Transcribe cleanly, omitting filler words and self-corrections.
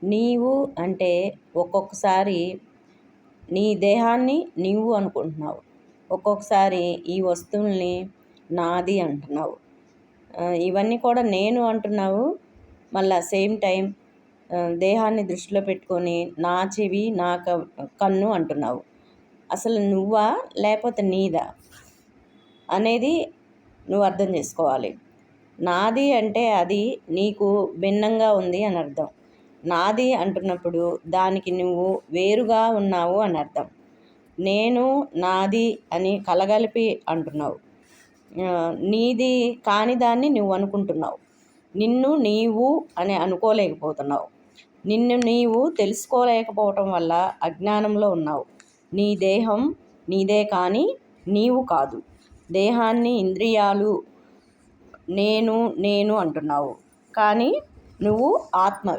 నీవు అంటే ఒక్కొక్కసారి నీ దేహాన్ని నీవు అనుకుంటున్నావు, ఒక్కొక్కసారి ఈ వస్తువుల్ని నాది అంటున్నావు, ఇవన్నీ కూడా నేను అంటున్నావు. మళ్ళీ సేమ్ టైం దేహాన్ని దృష్టిలో పెట్టుకొని నా చెవి నా కన్ను అంటున్నావు. అసలు నువ్వా లేకపోతే నీదా అనేది నువ్వు అర్థం చేసుకోవాలి. నాది అంటే అది నీకు భిన్నంగా ఉంది అని అర్థం. నాది అంటున్నప్పుడు దానికి నువ్వు వేరుగా ఉన్నావు అని అర్థం. నేను నాది అని కలగలిపి అంటున్నావు. నీది కాని దాన్ని నువ్వు అనుకుంటున్నావు. నిన్ను నీవు అని అనుకోలేకపోతున్నావు. నిన్ను నీవు తెలుసుకోలేకపోవటం వల్ల అజ్ఞానంలో ఉన్నావు. నీ దేహం నీదే కానీ నీవు కాదు. దేహాన్ని ఇంద్రియాలు నేను నేను అంటున్నావు, కానీ నువ్వు ఆత్మవి.